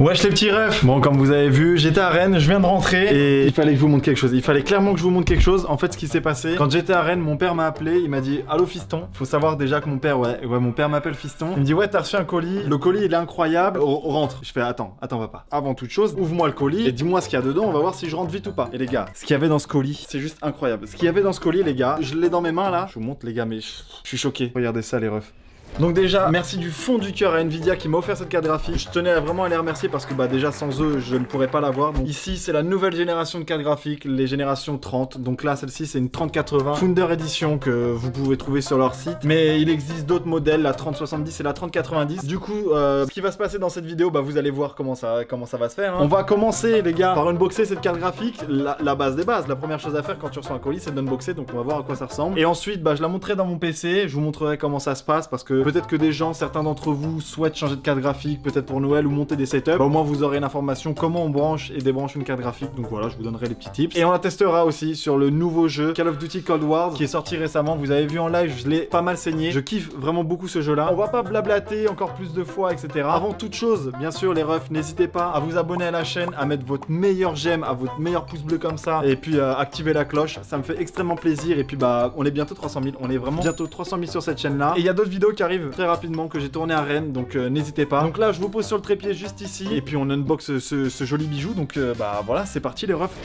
Wesh les petits refs. Bon, comme vous avez vu, j'étais à Rennes, je viens de rentrer et il fallait que je vous montre quelque chose. Il fallait clairement que je vous montre quelque chose. En fait, ce qui s'est passé, quand j'étais à Rennes, mon père m'a appelé, il m'a dit allô fiston. Faut savoir déjà que mon père, mon père m'appelle fiston. Il me dit ouais, t'as reçu un colis. Le colis il est incroyable. Rentre. Je fais attends papa. Avant toute chose, ouvre-moi le colis et dis-moi ce qu'il y a dedans. On va voir si je rentre vite ou pas. Et les gars, ce qu'il y avait dans ce colis, c'est juste incroyable. Ce qu'il y avait dans ce colis, les gars, je l'ai dans mes mains là. Je vous montre les gars, mais je suis choqué. Regardez ça les refs. Donc déjà, merci du fond du cœur à Nvidia qui m'a offert cette carte graphique. Je tenais vraiment à les remercier parce que déjà sans eux, je ne pourrais pas l'avoir. Donc ici, c'est la nouvelle génération de cartes graphiques, les générations 30. Donc là, celle-ci, c'est une 3080 Founder Edition que vous pouvez trouver sur leur site. Mais il existe d'autres modèles, la 3070 et la 3090. Du coup, ce qui va se passer dans cette vidéo, vous allez voir comment ça va se faire. On va commencer, les gars, par unboxer cette carte graphique. La base des bases. La première chose à faire quand tu reçois un colis, c'est d'unboxer. Donc on va voir à quoi ça ressemble. Et ensuite, je la montrerai dans mon PC. Je vous montrerai comment ça se passe parce que peut-être que des gens, certains d'entre vous souhaitent changer de carte graphique, peut-être pour Noël ou monter des setups. Au moins vous aurez une information comment on branche et débranche une carte graphique. Donc voilà, je vous donnerai les petits tips. Et on la testera aussi sur le nouveau jeu Call of Duty Cold War qui est sorti récemment. Vous avez vu en live, je l'ai pas mal saigné. Je kiffe vraiment beaucoup ce jeu-là. On va pas blablater encore plus de fois, etc. Avant toute chose, bien sûr les refs, n'hésitez pas à vous abonner à la chaîne, à mettre votre meilleur j'aime, à votre meilleur pouce bleu comme ça, et puis activer la cloche. Ça me fait extrêmement plaisir. Et puis on est bientôt 300 000. On est vraiment bientôt 300 000 sur cette chaîne-là. Et il y a d'autres vidéos qui arrivent très rapidement que j'ai tourné à Rennes, donc n'hésitez pas. Donc là je vous pose sur le trépied juste ici et puis on unbox ce joli bijou. Donc voilà, c'est parti les refs.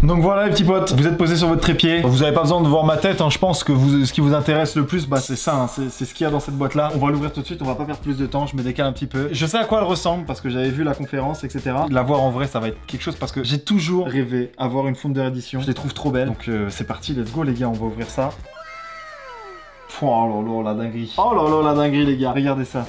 Donc voilà les petits potes, vous êtes posés sur votre trépied. Vous avez pas besoin de voir ma tête, je pense que ce qui vous intéresse le plus, c'est ça, c'est ce qu'il y a dans cette boîte là. On va l'ouvrir tout de suite, on va pas perdre plus de temps, je me décale un petit peu. Je sais à quoi elle ressemble parce que j'avais vu la conférence, etc. La voir en vrai, ça va être quelque chose parce que j'ai toujours rêvé avoir une Founder Edition. Je les trouve trop belles. Donc c'est parti, let's go les gars, on va ouvrir ça. Oh là là, la dinguerie. Oh là là, la dinguerie les gars, regardez ça.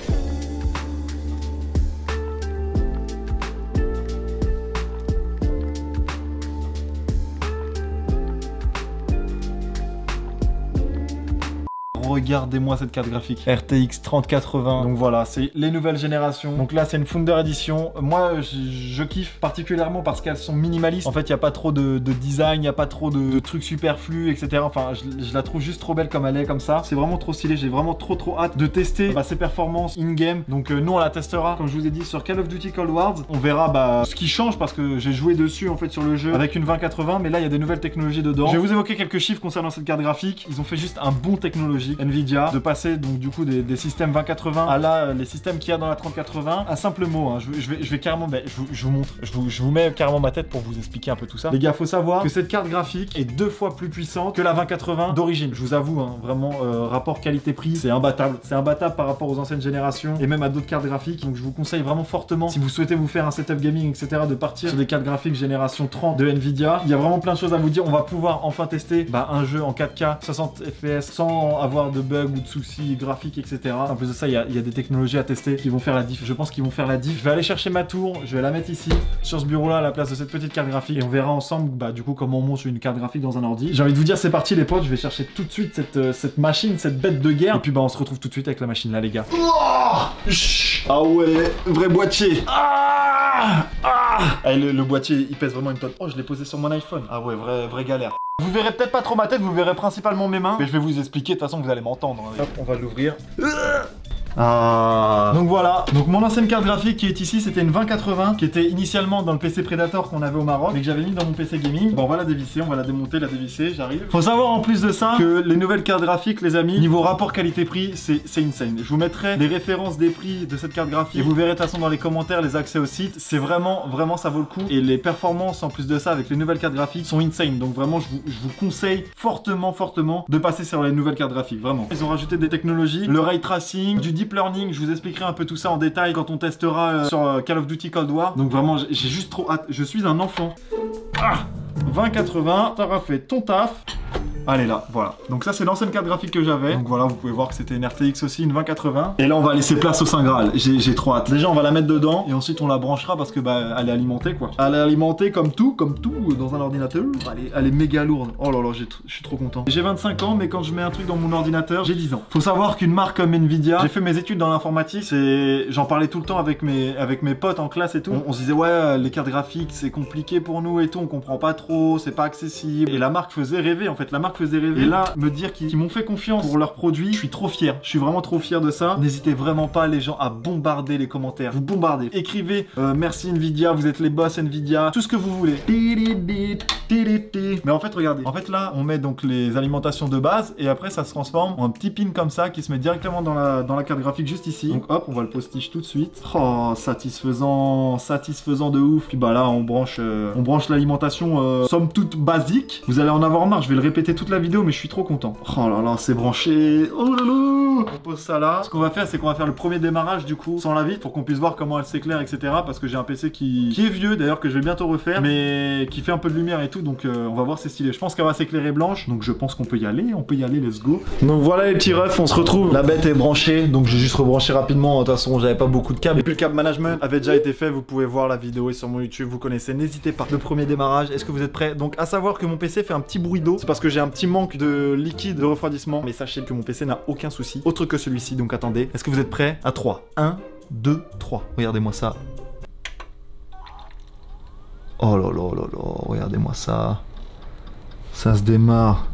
Regardez-moi cette carte graphique RTX 3080. Donc voilà, c'est les nouvelles générations. Donc là c'est une Founder Edition. Moi je kiffe particulièrement parce qu'elles sont minimalistes. En fait il n'y a pas trop de design, il n'y a pas trop de trucs superflus, etc. Enfin je la trouve juste trop belle comme elle est, comme ça. C'est vraiment trop stylé. J'ai vraiment trop hâte de tester ses performances in-game. Donc nous on la testera, comme je vous ai dit, sur Call of Duty Cold War. On verra ce qui change parce que j'ai joué dessus en fait sur le jeu avec une 2080. Mais là il y a des nouvelles technologies dedans. Je vais vous évoquer quelques chiffres concernant cette carte graphique. Ils ont fait juste un bond technologique. Nvidia, de passer donc du coup des systèmes 2080 à là les systèmes qu'il y a dans la 3080. Un simple mot, je vais carrément, je vous montre, je vous mets carrément ma tête pour vous expliquer un peu tout ça. Les gars, faut savoir que cette carte graphique est 2 fois plus puissante que la 2080 d'origine. Je vous avoue, vraiment rapport qualité-prix, c'est imbattable par rapport aux anciennes générations et même à d'autres cartes graphiques. Donc je vous conseille vraiment fortement, si vous souhaitez vous faire un setup gaming, etc., de partir sur des cartes graphiques génération 30 de Nvidia. Il y a vraiment plein de choses à vous dire. On va pouvoir enfin tester un jeu en 4K 60 fps sans avoir de bugs ou de soucis graphiques, etc. En plus de ça, il y a des technologies à tester qui vont faire la diff. Je pense qu'ils vont faire la diff. Je vais aller chercher ma tour, je vais la mettre ici, sur ce bureau-là, à la place de cette petite carte graphique. Et on verra ensemble, du coup, comment on monte une carte graphique dans un ordi. J'ai envie de vous dire, c'est parti les potes. Je vais chercher tout de suite cette machine, cette bête de guerre. Et puis on se retrouve tout de suite avec la machine là, les gars. Ah ouais, vrai boîtier. Le boîtier, il pèse vraiment une tonne. Oh, je l'ai posé sur mon iPhone. Ah ouais, vraie galère. Vous verrez peut-être pas trop ma tête, vous verrez principalement mes mains. Mais je vais vous expliquer, de toute façon vous allez m'entendre. Hop, on va l'ouvrir. Donc voilà, donc mon ancienne carte graphique qui est ici, c'était une 2080 qui était initialement dans le PC Predator qu'on avait au Maroc et que j'avais mis dans mon PC gaming. Bon, on va la dévisser, on va la démonter, la dévisser, j'arrive. Faut savoir en plus de ça que les nouvelles cartes graphiques, les amis, niveau rapport qualité-prix, c'est insane. Je vous mettrai les références des prix de cette carte graphique et vous verrez de toute façon dans les commentaires les accès au site. C'est vraiment ça vaut le coup. Et les performances en plus de ça avec les nouvelles cartes graphiques sont insane. Donc vraiment je vous conseille fortement de passer sur les nouvelles cartes graphiques, vraiment. Ils ont rajouté des technologies, le ray tracing, du deep learning, je vous expliquerai un peu tout ça en détail quand on testera sur Call of Duty Cold War. Donc vraiment j'ai juste trop hâte, je suis un enfant. 2080, t'auras fait ton taf. Allez là, voilà. Donc ça c'est l'ancienne carte graphique que j'avais. Donc voilà, vous pouvez voir que c'était une RTX aussi, une 2080. Et là on va laisser place au Saint Graal. J'ai trop hâte. Déjà on va la mettre dedans et ensuite on la branchera parce que elle est alimentée quoi. Elle est alimentée comme tout dans un ordinateur. Elle est méga lourde. Oh là là, je suis trop content. J'ai 25 ans mais quand je mets un truc dans mon ordinateur, j'ai 10 ans. Faut savoir qu'une marque comme Nvidia, j'ai fait mes études dans l'informatique, j'en parlais tout le temps avec mes potes en classe et tout. On se disait ouais, les cartes graphiques c'est compliqué pour nous et tout, on comprend pas trop, c'est pas accessible. Et la marque faisait rêver en fait. La marque marque faisait rêver. Et là, me dire qu'ils m'ont fait confiance pour leurs produits, je suis trop fier. Je suis vraiment trop fier de ça. N'hésitez vraiment pas les gens à bombarder les commentaires. Vous bombardez. Écrivez merci Nvidia, vous êtes les boss Nvidia, tout ce que vous voulez. Mais en fait, regardez. En fait, là, on met donc les alimentations de base et après, ça se transforme en un petit pin comme ça qui se met directement dans la carte graphique juste ici. Donc hop, on va le postiche tout de suite. Oh, satisfaisant, satisfaisant de ouf. Puis bah là, on branche l'alimentation somme toute basique. Vous allez en avoir marre, je vais le répéter toute la vidéo, mais je suis trop content. Oh là là, c'est branché. Oh là là. On pose ça là. Ce qu'on va faire, c'est qu'on va faire le premier démarrage du coup sans la vitre pour qu'on puisse voir comment elle s'éclaire, etc. Parce que j'ai un PC qui est vieux d'ailleurs, que je vais bientôt refaire, mais qui fait un peu de lumière et tout. Donc on va voir, c'est stylé. Je pense qu'elle va s'éclairer blanche. Donc je pense qu'on peut y aller. On peut y aller, let's go. Donc voilà les petits refs, on se retrouve. La bête est branchée. Donc j'ai juste rebranché rapidement. De toute façon, j'avais pas beaucoup de câbles. Et puis le câble management avait déjà été fait. Vous pouvez voir la vidéo et sur mon YouTube, vous connaissez. N'hésitez pas. Le premier démarrage, est-ce que vous êtes prêts? Donc à savoir que mon PC fait un petit bruit d'eau. C'est parce que j'ai un petit manque de liquide de refroidissement. Mais sachez que mon PC n'a aucun souci autre que celui-ci. Donc attendez. Est-ce que vous êtes prêts? À 3. 1, 2, 3. Regardez-moi ça. Oh là là là là. Regardez-moi ça. Ça se démarre.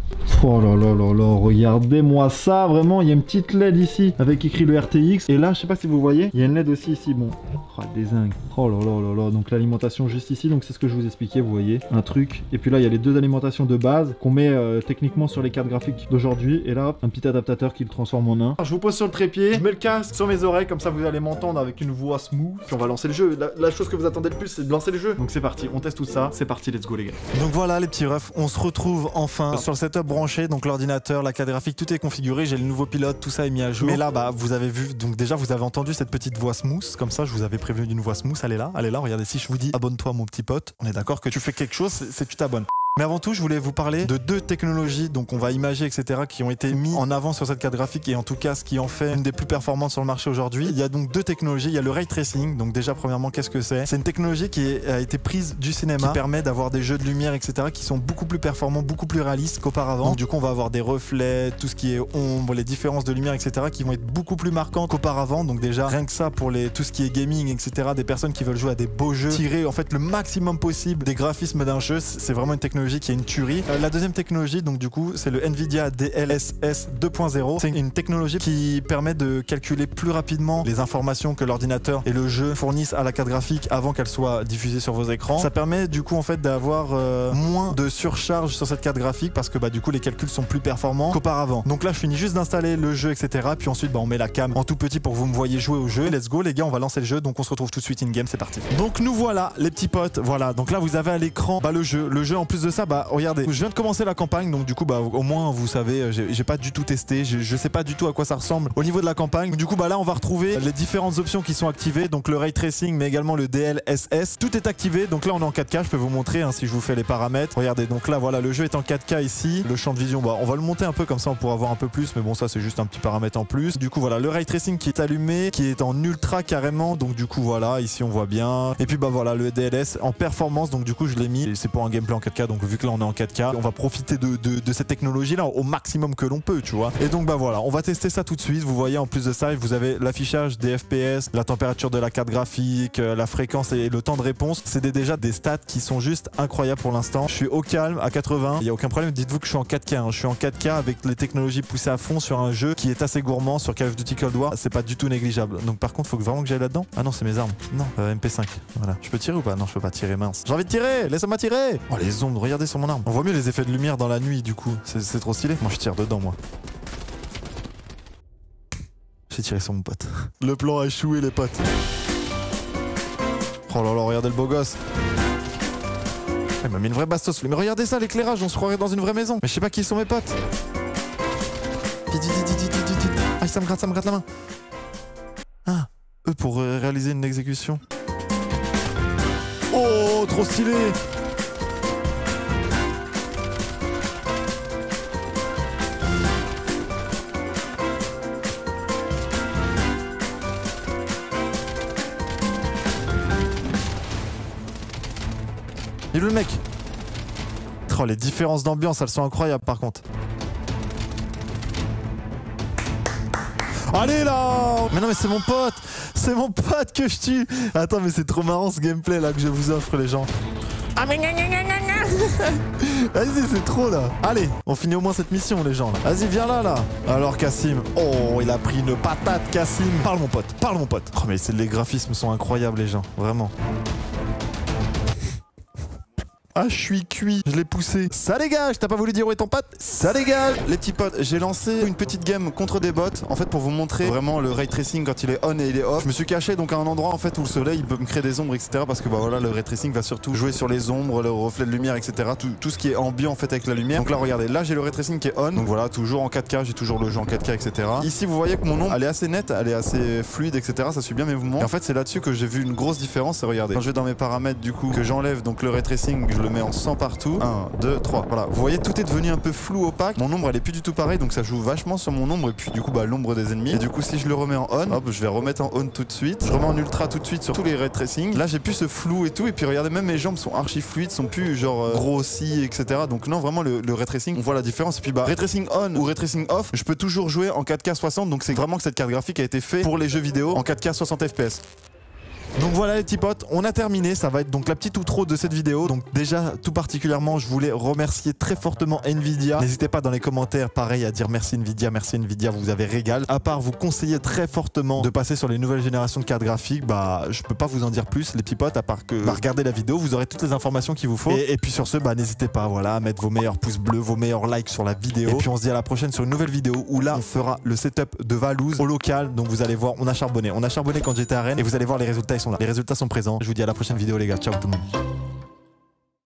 Oh là là là là, regardez-moi ça, vraiment, il y a une petite LED ici avec écrit le RTX. Et là, je sais pas si vous voyez, il y a une LED aussi ici, bon. Oh, dézingue. Oh là là là là, donc l'alimentation juste ici, donc c'est ce que je vous expliquais, vous voyez, un truc. Et puis là, il y a les deux alimentations de base qu'on met techniquement sur les cartes graphiques d'aujourd'hui. Et là, hop, un petit adaptateur qui le transforme en un. Alors, je vous pose sur le trépied, je mets le casque sur mes oreilles, comme ça vous allez m'entendre avec une voix smooth. Puis on va lancer le jeu. La chose que vous attendez le plus, c'est de lancer le jeu. Donc c'est parti, on teste tout ça, c'est parti, let's go les gars. Donc voilà les petits refs, on se retrouve enfin sur le setup branché. Donc l'ordinateur, la carte graphique, tout est configuré, j'ai le nouveau pilote, tout ça est mis à jour. Mais là, bah, vous avez vu, donc déjà vous avez entendu cette petite voix smooth, comme ça je vous avais prévenu d'une voix smooth, elle est là, regardez, si je vous dis abonne-toi mon petit pote, on est d'accord que tu fais quelque chose, c'est tu t'abonnes. Mais avant tout, je voulais vous parler de deux technologies, donc on va imager, etc., qui ont été mis en avant sur cette carte graphique et en tout cas ce qui en fait une des plus performantes sur le marché aujourd'hui. Il y a donc deux technologies, il y a le ray tracing, donc déjà premièrement qu'est-ce que c'est? C'est une technologie qui a été prise du cinéma, qui permet d'avoir des jeux de lumière, etc., qui sont beaucoup plus performants, beaucoup plus réalistes qu'auparavant. Donc du coup on va avoir des reflets, tout ce qui est ombre, les différences de lumière, etc., qui vont être beaucoup plus marquantes qu'auparavant. Donc déjà rien que ça pour tout ce qui est gaming, etc., des personnes qui veulent jouer à des beaux jeux, tirer en fait le maximum possible des graphismes d'un jeu, c'est vraiment une technologie qui est une tuerie. La deuxième technologie, donc du coup, c'est le Nvidia DLSS 2.0. C'est une technologie qui permet de calculer plus rapidement les informations que l'ordinateur et le jeu fournissent à la carte graphique avant qu'elle soit diffusée sur vos écrans. Ça permet du coup en fait d'avoir moins de surcharge sur cette carte graphique parce que bah du coup les calculs sont plus performants qu'auparavant. Donc là je finis juste d'installer le jeu, etc. Puis ensuite bah, on met la cam en tout petit pour que vous me voyez jouer au jeu. Let's go les gars, on va lancer le jeu. Donc on se retrouve tout de suite in game, c'est parti. Donc nous voilà les petits potes. Voilà, donc là vous avez à l'écran bah, le jeu. Le jeu en plus de ça, bah regardez, je viens de commencer la campagne, donc du coup bah au moins vous savez, j'ai pas du tout testé, je sais pas du tout à quoi ça ressemble au niveau de la campagne. Du coup bah là on va retrouver les différentes options qui sont activées, donc le ray tracing mais également le DLSS. Tout est activé, donc là on est en 4K, je peux vous montrer hein, si je vous fais les paramètres. Regardez, donc là voilà, le jeu est en 4K ici. Le champ de vision, bah on va le monter un peu comme ça on pourra voir un peu plus, mais bon ça c'est juste un petit paramètre en plus. Du coup voilà, le ray tracing qui est allumé, qui est en ultra carrément, donc du coup voilà, ici on voit bien. Et puis bah voilà, le DLS en performance, donc du coup je l'ai mis, c'est pour un gameplay en 4K, donc vu que là on est en 4K, on va profiter de cette technologie là au maximum que l'on peut, tu vois. Et donc bah voilà, on va tester ça tout de suite. Vous voyez en plus de ça, vous avez l'affichage des FPS, la température de la carte graphique, la fréquence et le temps de réponse. C'est déjà des stats qui sont juste incroyables pour l'instant. Je suis au calme à 80, il n'y a aucun problème. Dites-vous que je suis en 4K, hein. Je suis en 4K avec les technologies poussées à fond sur un jeu qui est assez gourmand sur Call of Duty Cold War. C'est pas du tout négligeable. Donc par contre, faut vraiment que j'aille là-dedans. Ah non, c'est mes armes. Non, MP5. Voilà. Je peux tirer ou pas? Non, je peux pas tirer, mince. J'ai envie de tirer, laissez-moi tirer. Oh les ombres, regardez sur mon arme. On voit mieux les effets de lumière dans la nuit du coup, c'est trop stylé. Moi je tire dedans moi. J'ai tiré sur mon pote. Le plan a échoué les potes. Oh là là, regardez le beau gosse. Il m'a mis une vraie bastos. Mais regardez ça, l'éclairage, on se croirait dans une vraie maison. Mais je sais pas qui sont mes potes. Ah ça me gratte la main. Ah, eux pour réaliser une exécution. Oh, trop stylé. Et le mec. Oh, les différences d'ambiance, elles sont incroyables par contre. Allez là. Mais non mais c'est mon pote. C'est mon pote que je tue. Attends mais c'est trop marrant ce gameplay là que je vous offre les gens. Ah mais gna gna gna gna gna. Vas-y, c'est trop là. Allez, on finit au moins cette mission, les gens. Vas-y, viens là. Alors, Cassim. Oh, il a pris une patate, Cassim. Parle, mon pote. Parle, mon pote. Oh, mais les graphismes sont incroyables, les gens. Vraiment. Ah, je suis cuit, je l'ai poussé. Ça dégage, t'as pas voulu dire où est ton pote? Ça dégage. Les petits potes, j'ai lancé une petite game contre des bots. En fait, pour vous montrer vraiment le ray tracing quand il est on et il est off. Je me suis caché donc à un endroit en fait où le soleil il peut me créer des ombres, etc. Parce que bah voilà, le ray tracing va surtout jouer sur les ombres, le reflet de lumière, etc. Tout ce qui est ambiant en fait avec la lumière. Donc là, regardez, là j'ai le ray tracing qui est on. Donc voilà, toujours en 4K, j'ai toujours le jeu en 4K, etc. Ici, vous voyez que mon ombre, elle est assez nette, elle est assez fluide, etc. Ça suit bien mes mouvements. Et en fait, c'est là-dessus que j'ai vu une grosse différence. Et regardez, quand je vais dans mes paramètres du coup, que j'enlève donc le ray tracing, je le mets en 100 partout. 1, 2, 3. Voilà, vous voyez, tout est devenu un peu flou, opaque. Mon ombre, elle est plus du tout pareille, donc ça joue vachement sur mon ombre et puis du coup, bah l'ombre des ennemis. Et du coup, si je le remets en on, hop, je vais remettre en on tout de suite. Je remets en ultra tout de suite sur tous les ray tracing. Là, j'ai plus ce flou et tout. Et puis regardez, même mes jambes sont archi fluides, sont plus genre grossies, etc. Donc non, vraiment le ray tracing, on voit la différence. Et puis bah ray tracing on ou ray tracing off, je peux toujours jouer en 4K 60. Donc c'est vraiment que cette carte graphique a été faite pour les jeux vidéo en 4K 60 FPS. Donc voilà les petits potes, on a terminé, ça va être donc la petite outro de cette vidéo. Donc déjà tout particulièrement je voulais remercier très fortement Nvidia. N'hésitez pas dans les commentaires pareil à dire merci Nvidia, vous vous avez régal. À part vous conseiller très fortement de passer sur les nouvelles générations de cartes graphiques, bah je peux pas vous en dire plus les petits potes, à part que regardez la vidéo, vous aurez toutes les informations qu'il vous faut. Et puis sur ce, bah n'hésitez pas voilà, à mettre vos meilleurs pouces bleus, vos meilleurs likes sur la vidéo. Et puis on se dit à la prochaine sur une nouvelle vidéo où là on fera le setup de Valouz au local. Donc vous allez voir, on a charbonné quand j'étais à Rennes et vous allez voir les résultats. Les résultats sont présents. Je vous dis à la prochaine vidéo les gars. Ciao tout le monde.